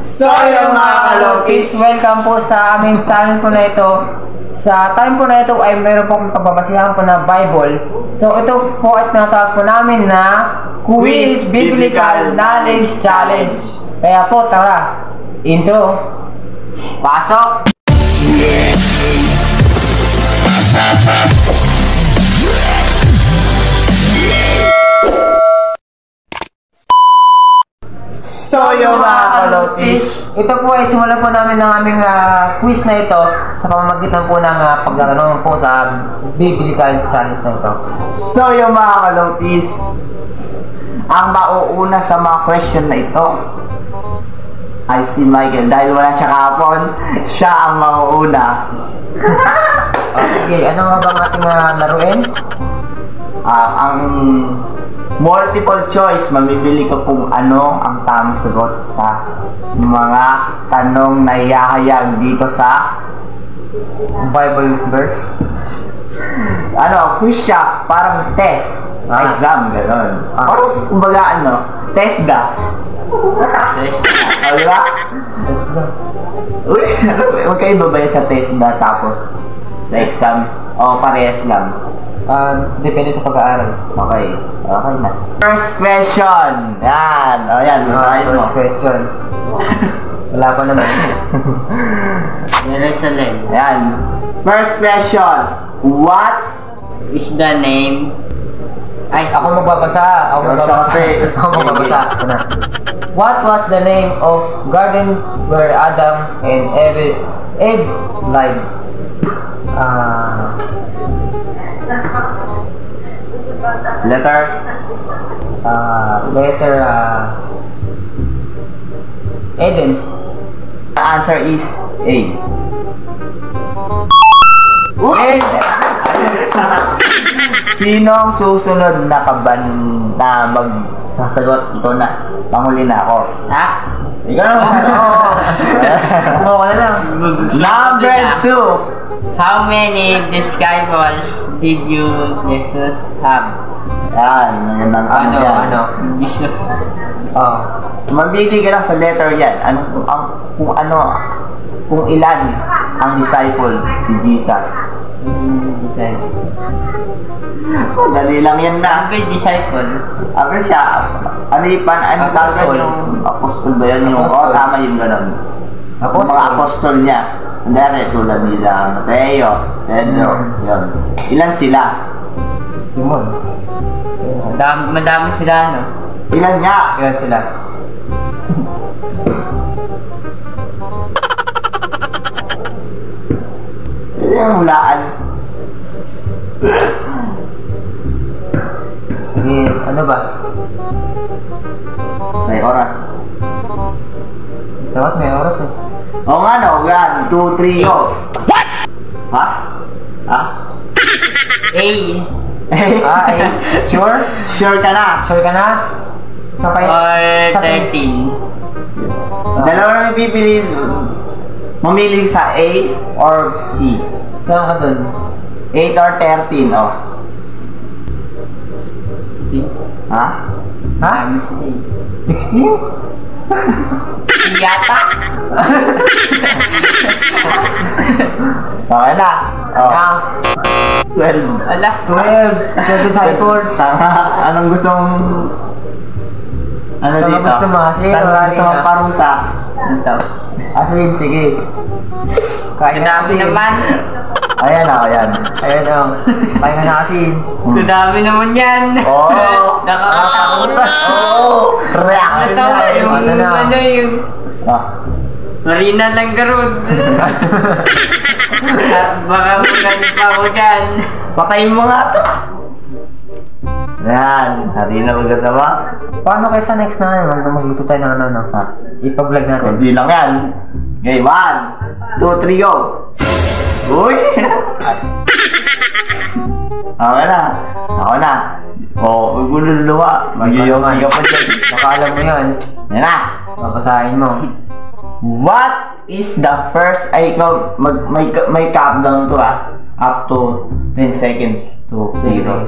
So yung mga kalotis, welcome po sa aming time po na ito. Sa time po na ito ay meron po kong pagbabasihan po na Bible. So ito po ay tinatawag po namin na Quiz Biblical Knowledge Challenge. Kaya po tara, intro, pasok! So yung mga kalotis, ito po ay simulan po namin ng aming quiz na ito sa pamamagitan po ng paglalaro po sa Biblical Challenge na ito. So yung mga kalotis, ang mauuna sa mga question na ito ay si Michael. Dahil wala siya kahapon, siya ang mauuna. Sige, ano nga bang ating laruin? Ang multiple choice, mamibili ka kung ano ang tamang sagot sa mga tanong na ihahayag dito sa Bible verse. Quiz siya, parang test, exam, gano'n. Parang, kumbaga test da. Diba? Test da. Uy, magkaiba ba yun sa test da tapos sa exam? O parehas lang? Depende sa pag-aaral. Okay na. First question. Yan. Masahin mo. First question. Wala pa naman. Yan. First question. What is the name? Ay, ako magbabasa. What was the name of garden where Adam and Eve lived? Letter Eden. The answer is A. Sinong susunod na kaban na magsasagot? Ito na. Panghuli na ako. Ha? Ikaw na magsasagot. Number 2. How many disciples did Jesus have? Yan, magandang tanong yan. Jesus. Mamili ka lang sa letter yan. Kung ilan ang disciple ni Jesus. Dali lang yan na. Disciple. Aber siya, tawag yung apostol ba yan? Tama yung gano'n. Mga apostol niya. Hindi, tulad nila Mateo, Pedro, yun. Ilan sila? Simon. Madami sila, no? Ilan nga? Ilan sila? Yung hulaan. Sige, ano ba? May oras. Dapat may oras eh. Oo nga no, 1, 2, 3, go! What? Ha? A. A. Sure? Sure ka na? Sure ka na? Or 13. Dalawa na may pipili. Mamili sa A or C. Saan ka dun? 8 or 13, oh. Ha? Ha? 16? Yata. Okay na. Oh. 12. Ala. 12 disciples. Anong gustong... dito? Gusto mo? Sige, saan gusto mong parusa? Ito. Asin, sige. Kain na asin naman. Ayan. Kain na asin. Dami naman yan. Nakakatakot. Reaction na. Yung Marina lang garod. Baka magaling pa ako dyan. Patayin mo nga ito. Yan, Harina magkasama. Paano kayo sa next na magluto tayo ng ano? Ipa-vlog natin. Hindi lang yan. Okay, 1, 2, 3, go! Uy! Okay na. Ako na. Huwag mo luluwa. Mag-iyosi ka pa dyan. Baka alam mo yan. Yan na. Papasahin mo. What is the first... ikaw, may countdown to up to 10 seconds to 0.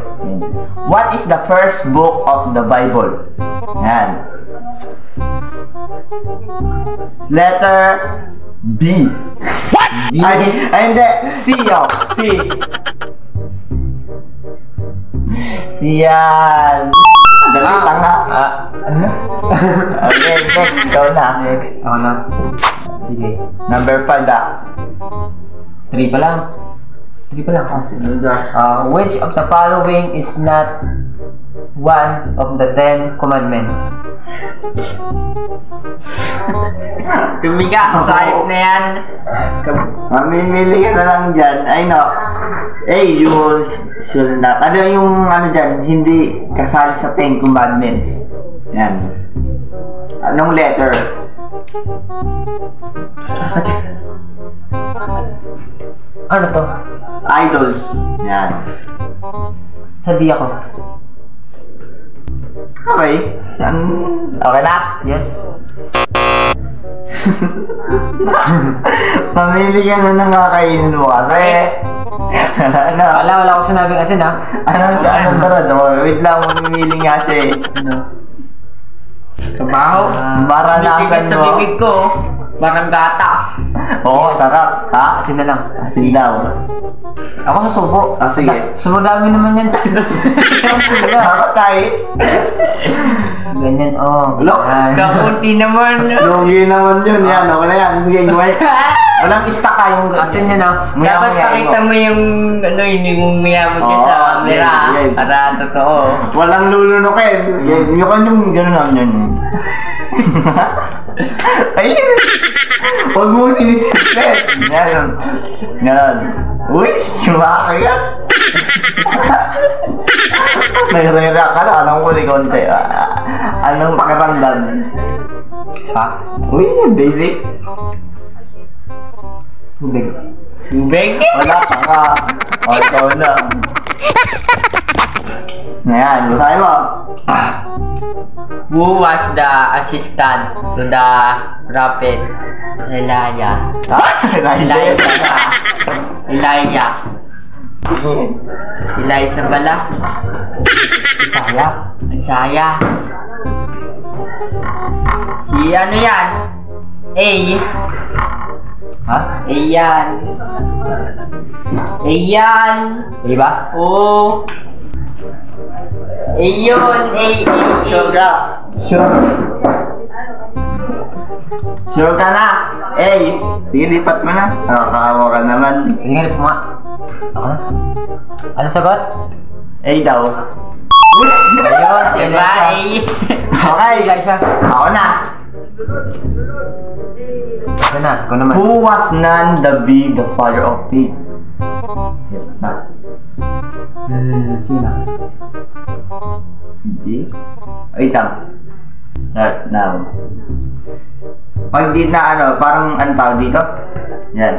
What is the first book of the Bible? Yan. Letter B. Ay, hindi. C, oh. C. C yan. Dali lang ha. Ano? Okay, next. Ikaw na. Next, ako na. Sige. Number 5 ah. 3 pa lang. 3 pa lang. Which of the following is not one of the 10 commandments? Tumiga, sahip na yan. Mamimili ka na lang dyan. Ay no. A, you shall not. Ano yung ano dyan? Hindi kasali sa 10 commandments. Yan. Anong letter? Ano to? Idols. Yan. Sa D ako. Okay. Okay na? Yes. Mamili ka na ng kakainin mo kasi. Ano? Wala akong sinabing asin ha. Anong tarad? Wait lang, mamimili nga siya eh. Ano? Kabaho. Maranasan Bibigay sa mo. bibig ko. Parang gatas. Oo, sarap. Ha? Asin na lang. Asin daw. Ako susubo. Ah, sige. Sunod dami naman yan. Sarap tayo. Ganyan, oh. Look. Kakunti naman. Lugi naman yun. Yan, okay na yan. Sige, gawin. Walang stock ka yung Asin yun ah. Dapat pakita mo yung ano, hindi mo mayamot ka sa camera. yeah. Para totoo. Walang lulunukin. Yung kanyang gano'n naman yun. Ay, huwag mo sinisipit. Yan. Ganon. Uy, kumakagat. Nagre-react ka na. Anong huli konti? Anong pakiramdam? Ha? Uy, basic. Tubig. Tubig? Wala ka ka. O, ikaw na. Ngayon, basahin mo. Who was the assistant to the prophet Elijah? Ha? Elijah. Elijah pala. Isaya. Isaiah. Si ano yan? A. Ha? A yan. A yan. Diba? Oo. A yun. A. Sure ka? Sure ka na? Eh, sige, lipat mo na. Nakakawa ka naman. Hindi nga lipat mo nga. Ako na. Anong sagot? Eh daw. Ayun, si Elijah. Bye. Okay. Elijah. Ako na. Ito na, ikaw naman. Who was none the be the father of faith? Sino na? Hindi. Wait lang. Start now. Pag di na ano, parang ano tawag dito? Yan.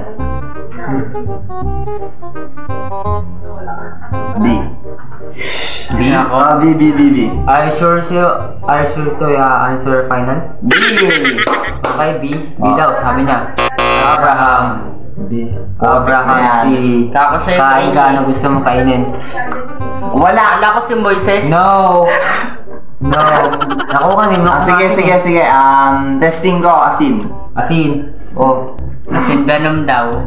B. B? B, B, B, B. Are you sure to answer final? B. Okay, B. B daw, sabi niya. Abraham. B. Abraham Yan. si... Kako sa'yo Kain ka, ano gusto mo kainin? Wala. Akala ko si Moises. No! No. Ako kanino. Sige. Testing ko, asin. Asin. Oh. Kasi Venom daw.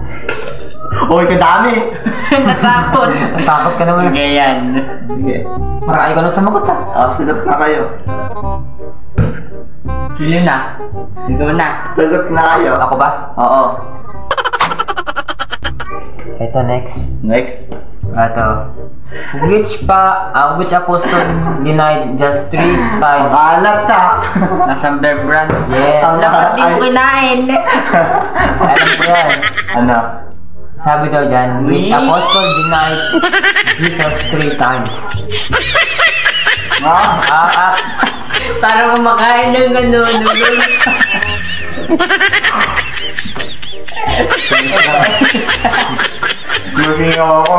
Uy, kadami. Natakot. Natakot ka naman. Ganyan. Sige. Marami ka nung sumagot ah. Sagot na kayo. Sino na? Ikaw na. Sagot na kayo. Ako ba? Oo. Ito next. Next. Ito. Which apostle denied just 3 times? Makalat ka. Nasang bear brand. Yes. Dapat di mo kinain. Alam ko yan. Ano? Sabi daw dyan, which apostle denied Jesus 3 times? Para kumakain ng gano'n. Magingaw ako.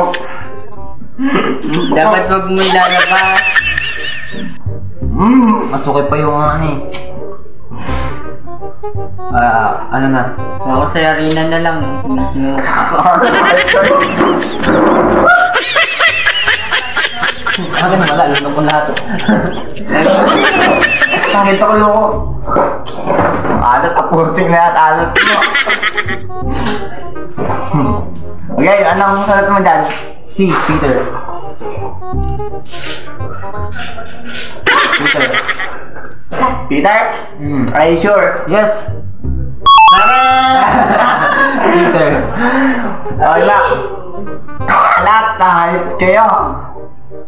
Dapat wag mo ilalabas. Masukay pa yung ano eh. Ano na? Ako sa arena na lang. Ganun wala, luto ko lahat. Ang ito ko loko. Alat, apurting na yan. Alat mo. Okay, anong salat mo dyan? C. Peter. Peter. Peter? Are you sure? Yes. Tara! Peter. Okay na. Lahat na hype kayo.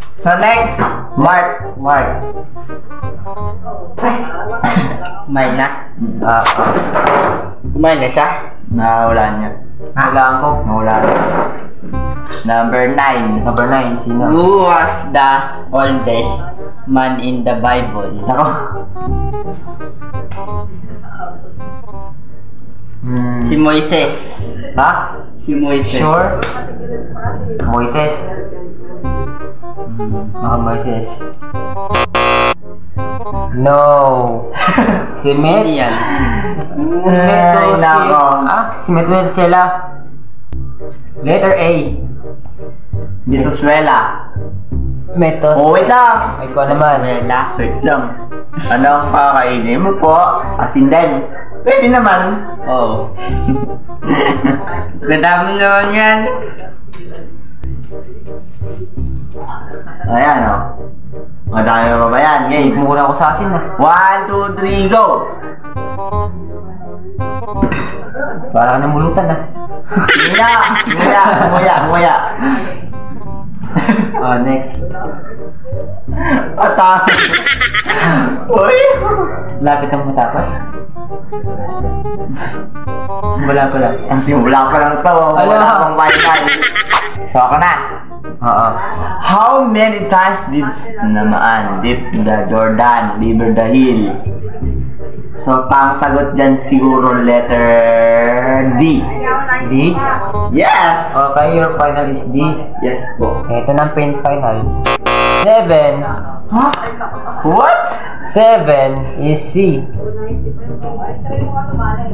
So next, Mark. Mark. Kumain na. Kumain na siya. Nawala niya. Kailangan ko. Nawala niya. Number 9. Number 9. Sino? Who was the oldest man in the Bible? Ako. Si Moises. Ha? Si Moises. Sure? Moises. Moises. No. Si Met. Sino yan? Si Meto. Ay, nako. Si Meto sila. Letter A. Venezuela. Metos. Oh, wait lang. Ay ko naman. Wala. Wait lang. Anong kakainin mo po? Asin din. Pwede naman. Oo. Kadami naman yan. Ayan, o. Madami pa ba yan? Game. Mura ko sa asin na. 1, 2, 3, go! Para ka namulutan na. Nguya. Next. Ata. Uy! Lapit na matapos. Wala pala. Ang simula pa lang to. Wala pang final. So ako na. Oo. How many times did namaan dip the Jordan, River the Hill? So, pang sagot dyan siguro letter D. D? Yes! Okay, your final is D. Yes po. Ito na ang final. 7. Huh? What? 7 is C.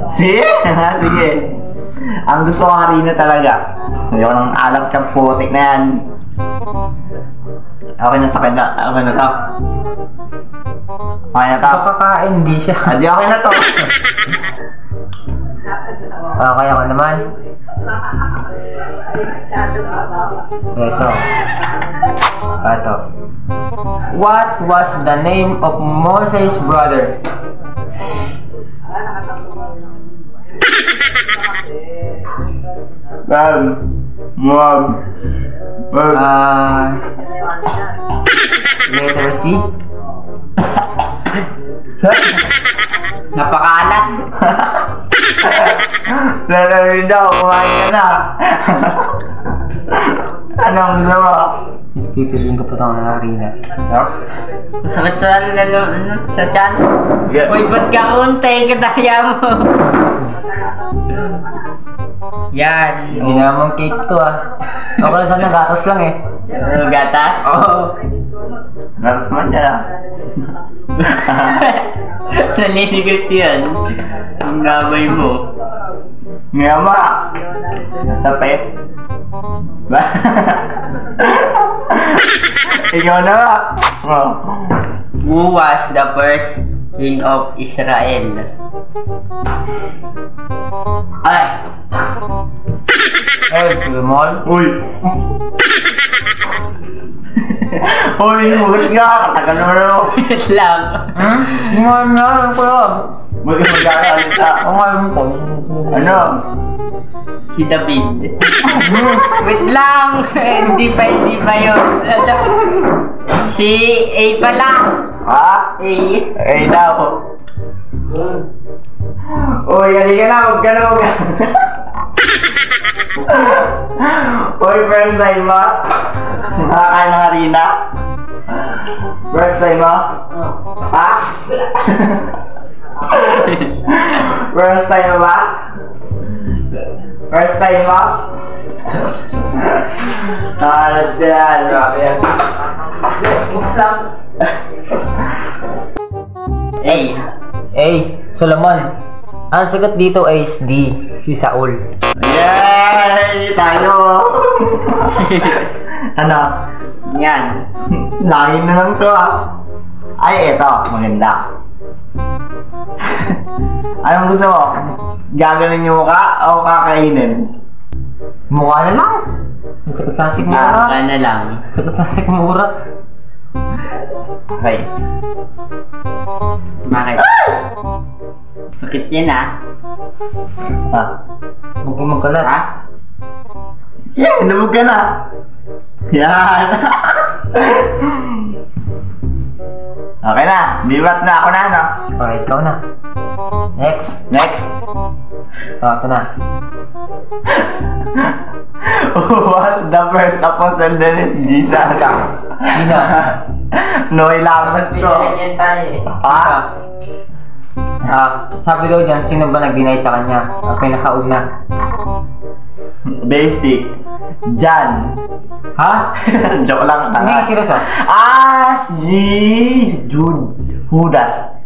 Sige? Sige. Ang gusto ko harina talaga. Ayaw ng alat kang putik na yan. Okay na sa kanya. Okay na to. Okay na to. Kakakain, di siya. Hindi okay na to. Okay ako naman. Ito. What was the name of Moses' brother? Letter C. Napakalat. Lalamin daw, kumain ka na. Anong gusto mo? Miss pipiliin ko po ito ng harina. Sakit sa lalo, sa tiyan. Yeah. Uy, ba't ka kunti? Kataya mo. Yan. Hindi naman cake to Ako lang sana gatas lang eh. Gatas? Oo. Gatas man dyan ah. Naliligas yan. Ang gabay mo. Ngama. Sapit. Ba? Ikaw na ba? Oh. Who was the first king of Israel? Ay! Ay, Pilmol. Uy! Uy, mugat nga! Katagal naman ako! Wait lang. Hindi nga naman ko lang. Mag-magalit ka! Ang alam ko. Ano? Si David. Wait lang. Hindi pa yun. Si A pala. Ha? A. Eh daw! Uy, halika na! Huwag ka na! Uy, first time ba? Nakakain ng harina? First time ba? Ha? First time ba? First time ba? Nakalat ka yan. Grabe yan. Bukas lang. A. A. Solomon. Ang sagot dito ay is D. Si Saul. Yay! Tayo! Ano? Yan. Lagi na lang to ah. Ay, eto. Maganda. Anong gusto mo? Gaganin yung mukha o kakainin? Mukha na lang. Yung sakit sa sikmura. Wala na lang. Sakit sa sikmura. Okay. Bakit? Sakit yan ah. Ah. Huwag kang magkalat. Ha? Yeah, lumog ka na. Yan. Okay na. Liwat na ako na, no? Okay, ikaw na. Next. Next. Ito na. Who was the first apostle natin? Jesus. Sino? Noy Lamas to. Pinalagyan tayo eh. Sabi daw dyan, sino ba nag-deny sa kanya? Ang pinakauna. Basic. Jan. Ha? Joke lang. Hindi, seryoso. Si Jude. Judas.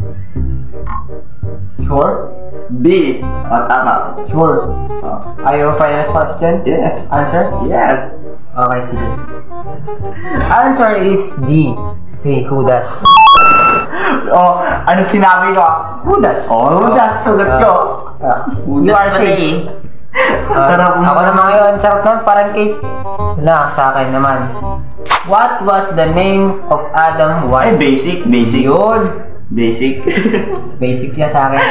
Sure? B. Tama. Sure. Are you final question? Yes. Answer? Yes. Okay, sige. Answer is D. Okay, Judas. Oh, ano sinabi ko? Judas. Oh, Judas. Sugat ko. You are safe. Sarap mo. Ako naman ngayon, sarap naman, parang cake. Wala, sa akin naman. What was the name of Adam Ay, wife? basic. Basic. Yun. Basic. Basic siya sa akin.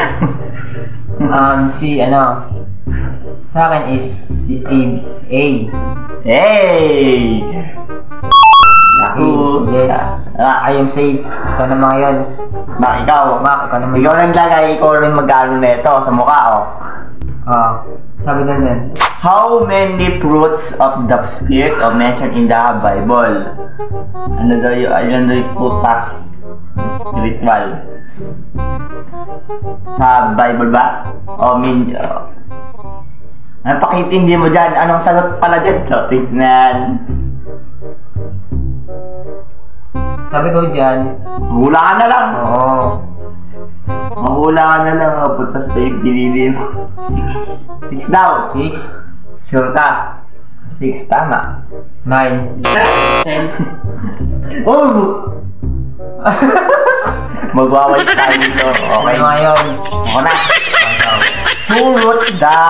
Sa akin is si A. Hey! Yes. I am safe. Ikaw naman ngayon. Ikaw. Ikaw naman. Ikaw lang lagay, ikaw rin mag-ano nito sa mukha, oh. Sabi doon yan. How many fruits of the Spirit are mentioned in the Bible? Ano daw yung frutas? Spiritual. Sa Bible ba? Ano pakitindi mo dyan? Anong sagot pala dyan? So, tignan. Sabi daw dyan. Hula ka na lang. Oo. Mahula ka na lang. Put sa space, pinili mo. 6 daw. 6. Sure ka? 6 tama. 9. Oh! Magwawalis tayo dito. Okay. Ano ngayon? Ako na. Who wrote the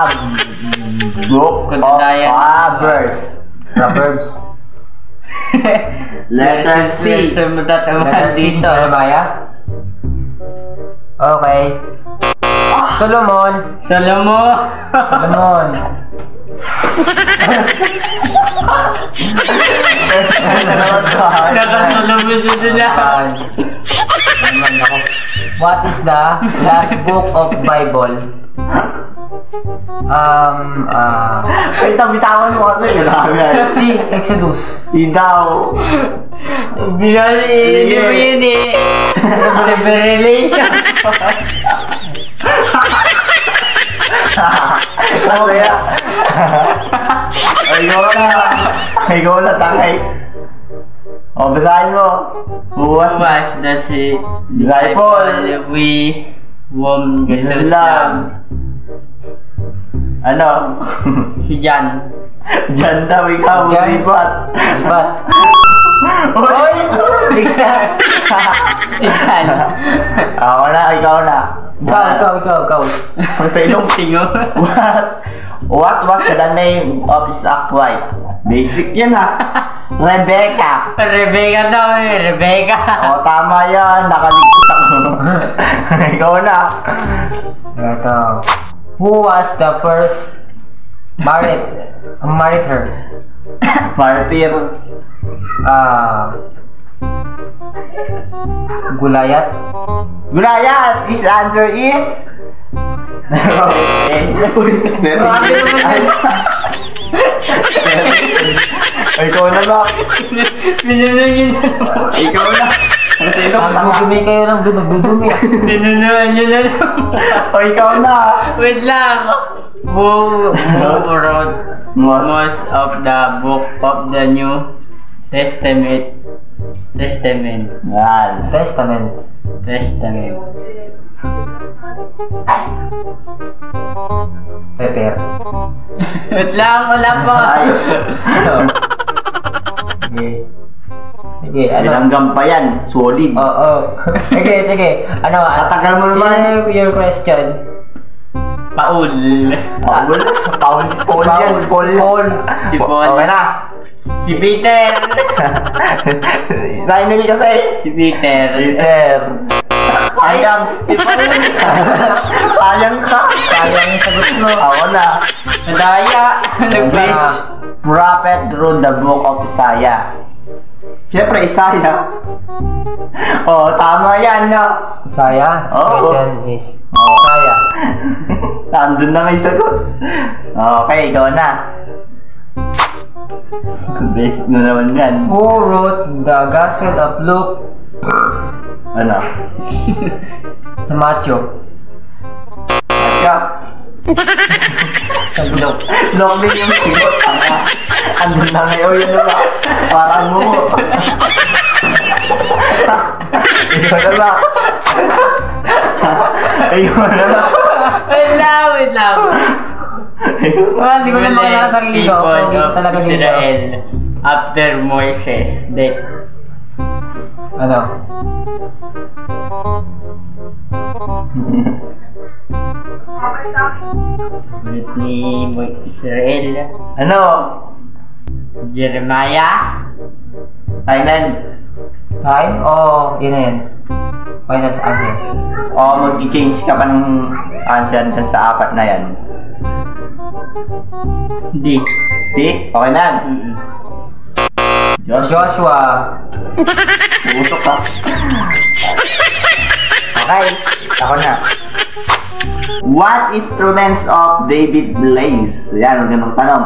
book of Proverbs? Proverbs. Letter C. Letter C, si Jeremiah. Okay. Solomon. What is the last book of Bible? Ay, tabitawan mo kasi. Grabe. Si Exodus. Si daw. Binali mo yun eh. Revelation. Kaya. Ikaw na, tangay. O, basahin mo. Who was the disciple we won Islam? Ano? Si Jan. Diyan daw ikaw, Jan. lipat. Lipat. Uy! Ligtas. Si Jan. Ako na, ikaw na. Ikaw. Sa ilong. Tingo. What was the name of his wife? Basic yan ha. Rebecca. Rebecca daw eh. Rebecca. O, tama yan. Nakaligtas ako. Ikaw na. Ito. Who was the first married her? Martyr. Gulayat. Goliath. His answer is... Ikaw na ba? Pinunungin na. Ikaw na. Nagdudumi kayo lang doon. Nagdudumi. Pinunuan nyo na lang. O, ikaw na. Wait lang. Who wrote most of the book of the New Testament? Yan. Testament. Pepper. Wait lang, wala pa. Ay. Okay. Sige, ano? Bilanggam pa yan. Solid. Oo. Sige. Ano? Tatagal mo naman. Your question. Paul. Paul yan. Paul. Si Paul. Okay na. Si Peter. Final kasi. Si Peter. Sayang. Si Paul. Sayang ka. Sayang yung sagot mo. Ako na. Nadaya. Which prophet wrote the book of Isaiah? Siyempre, Isaiah. Oh, tama yan, no? Saya. Oo. Question is Saya. Nandun na may sagot. Okay, ikaw na. Basic na naman yan. Who wrote the Gospel of Luke Ano? sa Matthew? Asya. Lock din yung sigot. Andun na ngayon yun na ba? Parang mo. Ikaw na ba? Ikaw na ba? Wait lang. Well, di ko na makilala sa sarili ko. People Hindi ko of talaga dito. Israel after Moises death. Ano? Ulit ni Israel. Ano? Jeremiah. Final? Time? O yun na yan? Final answer. O mag-change ka pa ng answer dyan sa apat na yan? Di. Di? Okay na? Joshua. Usok ka. Okay, ako na. What instruments of David plays? Yan, magandang tanong.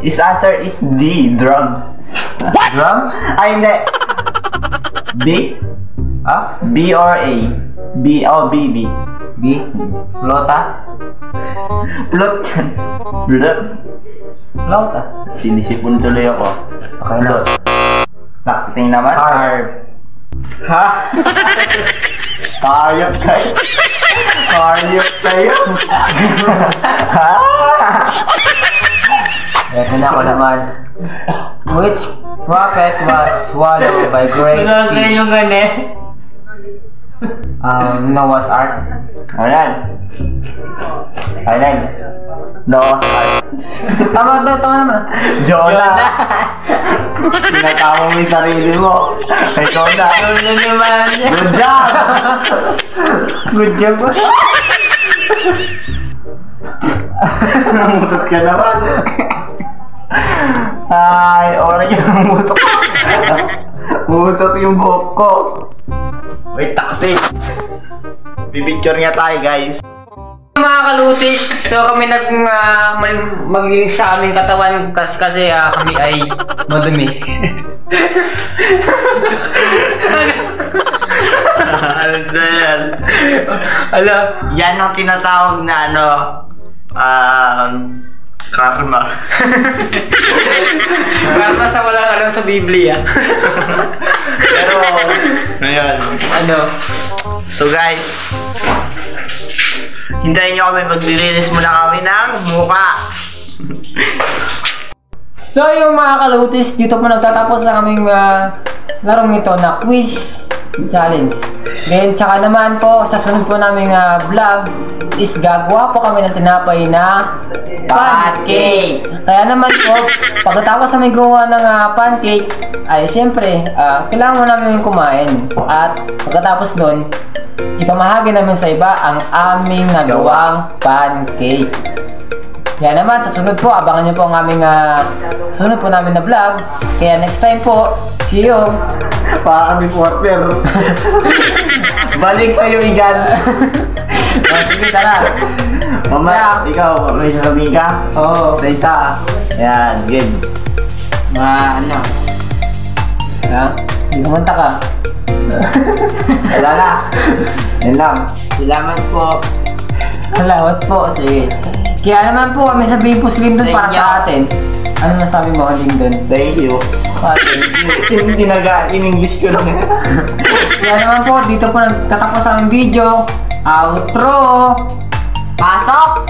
His answer is D, drums. Drums? Ay, hindi. B? Ah? B or A? B o B, B. B? Flota? Plot yan. Plot. Flota? Sinisipon tuloy ako. Okay na. Plot. Takting naman. Harp. Ha? Hayop kayo. Hayop kayo. Ha? Ito na ako naman. Which prophet was swallowed by great Ikaw fish? yung gani. Noah's Ark. Ayan. Ayan. Noah's Ark. Tama naman. Jonah. Tinatama mo yung sarili mo. Kay Jonah. Ano naman? Good job! Good job. Namutot ka naman. Ay, oras yung musok. Musok yung buhok ko. Wait, taxi. Pipicture nga tayo, guys. Mga kalutis, so kami maging sa aming katawan kasi kami ay madumi. Ano na yan? Ala, Yan ang tinatawag na karma. karma sa walang alam sa Biblia. Pero, ngayon. Ano? So guys, hintayin nyo kami, maglilinis muna kami ng mukha. So yung mga kalutis, dito po nagtatapos na kaming larong ito na quiz challenge. Then tsaka naman po, sa sunod po naming vlog is gagawa po kami ng tinapay na pancake. Kaya naman po, pagkatapos namin gawa ng pancake, ay siyempre, kailangan mo namin kumain. At pagkatapos nun, ipamahagi namin sa iba ang aming nagawang pancake. Kaya naman, sa sunod po, abangan nyo po ang aming sunod po namin na vlog. Kaya next time po, see you! Para kami quarter. Balik sa'yo, Igan. Sige, tara! Mama, ikaw, may sasabihin ka? Oo. Sa isa. Ayan, good. Ano? Ha? Hindi kumanta ka. Wala na. Yan lang. Salamat po. Salamat po. Sige. Kaya naman po, may sabihin po si Lyndon para sa atin. Ano masabi mo kay Lyndon? Thank you. Yung in English ko lang. Kaya naman po, dito po nagtatapos sa aming video. Outro! Pasok!